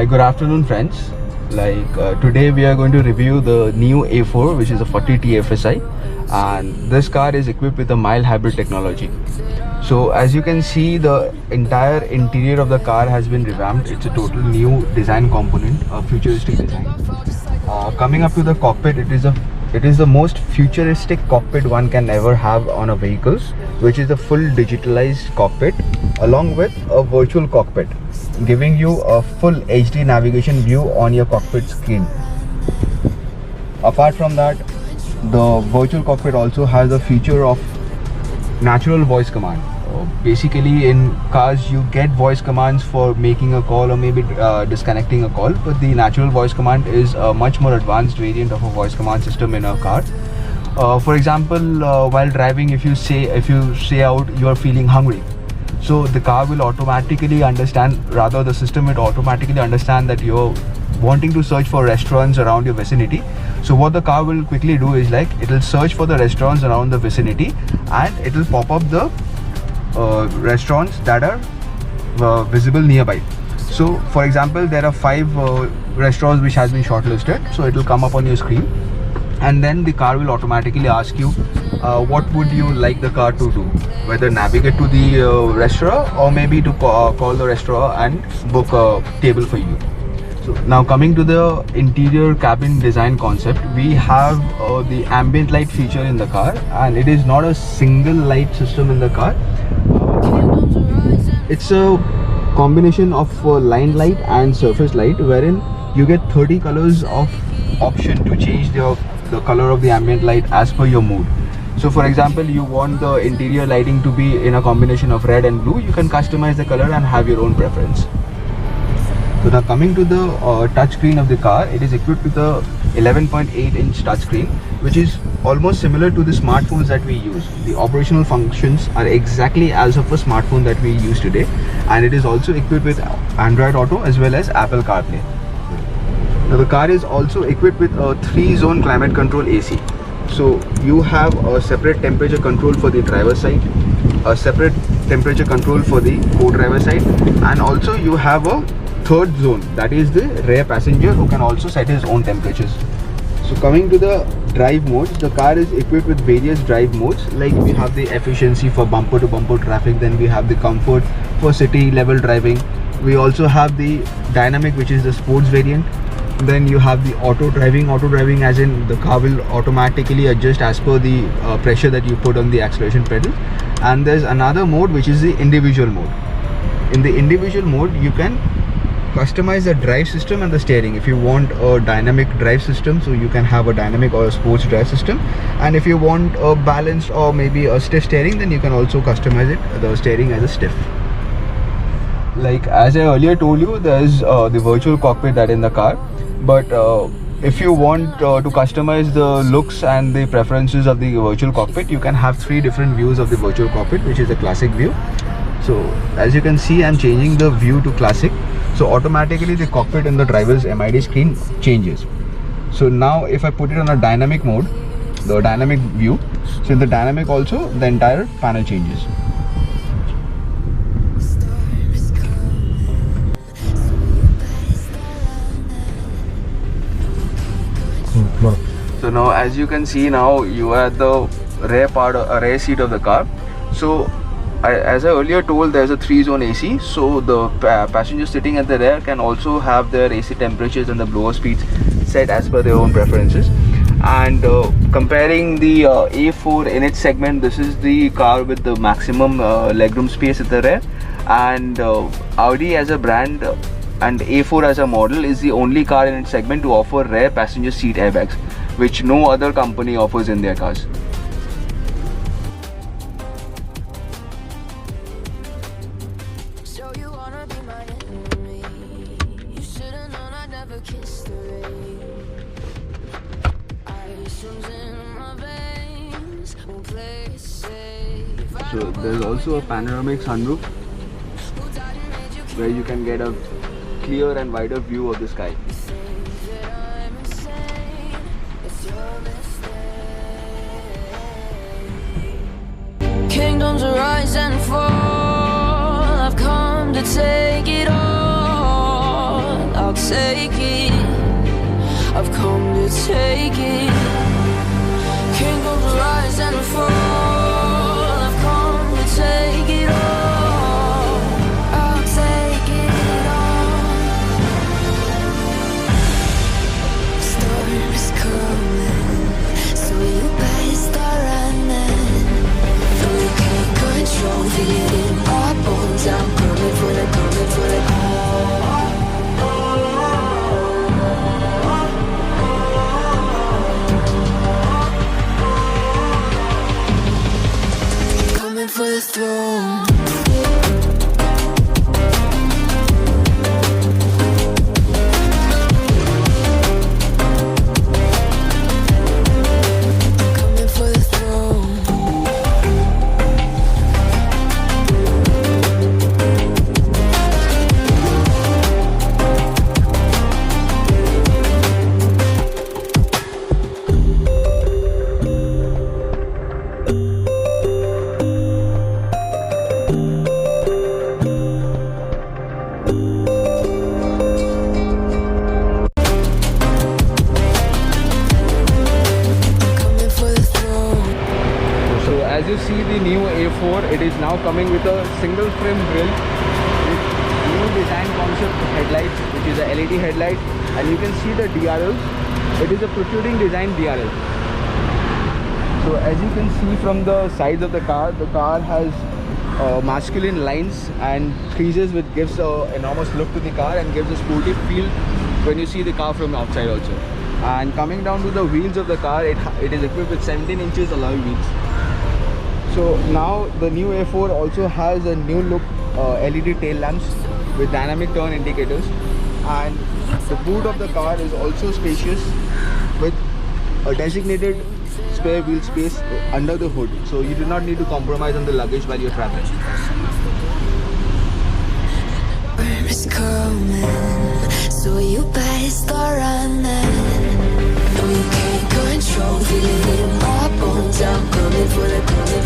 Good afternoon, friends. Today we are going to review the new A4, which is a 40T FSI, and this car is equipped with a mild hybrid technology. So as you can see, the entire interior of the car has been revamped. It's a total new design component, a futuristic design. Coming up to the cockpit, it is the most futuristic cockpit one can ever have on a vehicle, which is a full digitalized cockpit along with a virtual cockpit, giving you a full HD navigation view on your cockpit screen. Apart from that, the virtual cockpit also has a feature of natural voice command. Basically, in cars you get voice commands for making a call or maybe disconnecting a call, but the natural voice command is a much more advanced variant of a voice command system in a car. For example, while driving, if you say out you are feeling hungry, so the car will automatically understand, rather the system will automatically understand that you're wanting to search for restaurants around your vicinity. So what the car will quickly do is it will search for the restaurants around the vicinity, and it will pop up the restaurants that are visible nearby. So for example, there are 5 restaurants which has been shortlisted, so it will come up on your screen, and then the car will automatically ask you what would you like the car to do, whether navigate to the restaurant or maybe to call the restaurant and book a table for you. So now coming to the interior cabin design concept, we have the ambient light feature in the car, and it is not a single light system in the car. It's a combination of line light and surface light, wherein you get 30 colors of option to change the color of the ambient light as per your mood. So for example, you want the interior lighting to be in a combination of red and blue, you can customize the color and have your own preference. So now coming to the touchscreen of the car, it is equipped with a 11.8-inch touchscreen, which is almost similar to the smartphones that we use. The operational functions are exactly as of a smartphone that we use today, and it is also equipped with Android Auto as well as Apple CarPlay. Now the car is also equipped with a 3-zone climate control AC. So you have a separate temperature control for the driver's side, a separate temperature control for the co-driver side, and also you have a third zone, that is the rear passenger, who can also set his own temperatures. So coming to the drive modes, the car is equipped with various drive modes, like we have the efficiency for bumper to bumper traffic, then we have the comfort for city level driving, we also have the dynamic, which is the sports variant, then you have the auto driving as in the car will automatically adjust as per the pressure that you put on the acceleration pedal, and there's another mode which is the individual mode. In the individual mode, you can customize the drive system and the steering. If you want a dynamic drive system, so you can have a dynamic or a sports drive system, and if you want a balanced or maybe a stiff steering, then you can also customize it, the steering as a stiff. Like as I earlier told you, there is the virtual cockpit that in the car, but if you want to customize the looks and the preferences of the virtual cockpit, you can have 3 different views of the virtual cockpit, which is a classic view. So as you can see, I'm changing the view to classic, so automatically the cockpit in the driver's MID screen changes. So now if I put it on a dynamic mode, the dynamic view, so in the dynamic also the entire panel changes. So now as you can see, now you are at the rear seat of the car. So as I earlier told, there's a 3-zone AC, so the passengers sitting at the rear can also have their AC temperatures and the blower speeds set as per their own preferences. And comparing the A4 in its segment, this is the car with the maximum legroom space at the rear, and Audi as a brand and A4 as a model is the only car in its segment to offer rear passenger seat airbags, which no other company offers in their cars. So there's also a panoramic sunroof where you can get a clear and wider view of the sky. Kingdoms rise and fall, I've come to take it all. I'll I've come to take it. Can't go the rise and the fall. I've come to take it all. I'll take it all. Storm is coming, so you better start running. No, you can't control, feel it in my bones. I'm coming for the, coming for the for the throne. Coming for the throne. As you see the new A4, it is now coming with a single frame grille with new design concept headlights, which is a LED headlight, and you can see the DRL. It is a protruding design DRL. So as you can see from the sides of the car has masculine lines and creases, which gives an enormous look to the car and gives a sporty feel when you see the car from outside also. And coming down to the wheels of the car, it is equipped with 17 inches alloy wheels. So now the new A4 also has a new look LED tail lamps with dynamic turn indicators, and the boot of the car is also spacious with a designated spare wheel space under the hood, so you do not need to compromise on the luggage while you're traveling. Is coming, so you better start running. No, you can't control, feel it in my bones. I'm coming for the, coming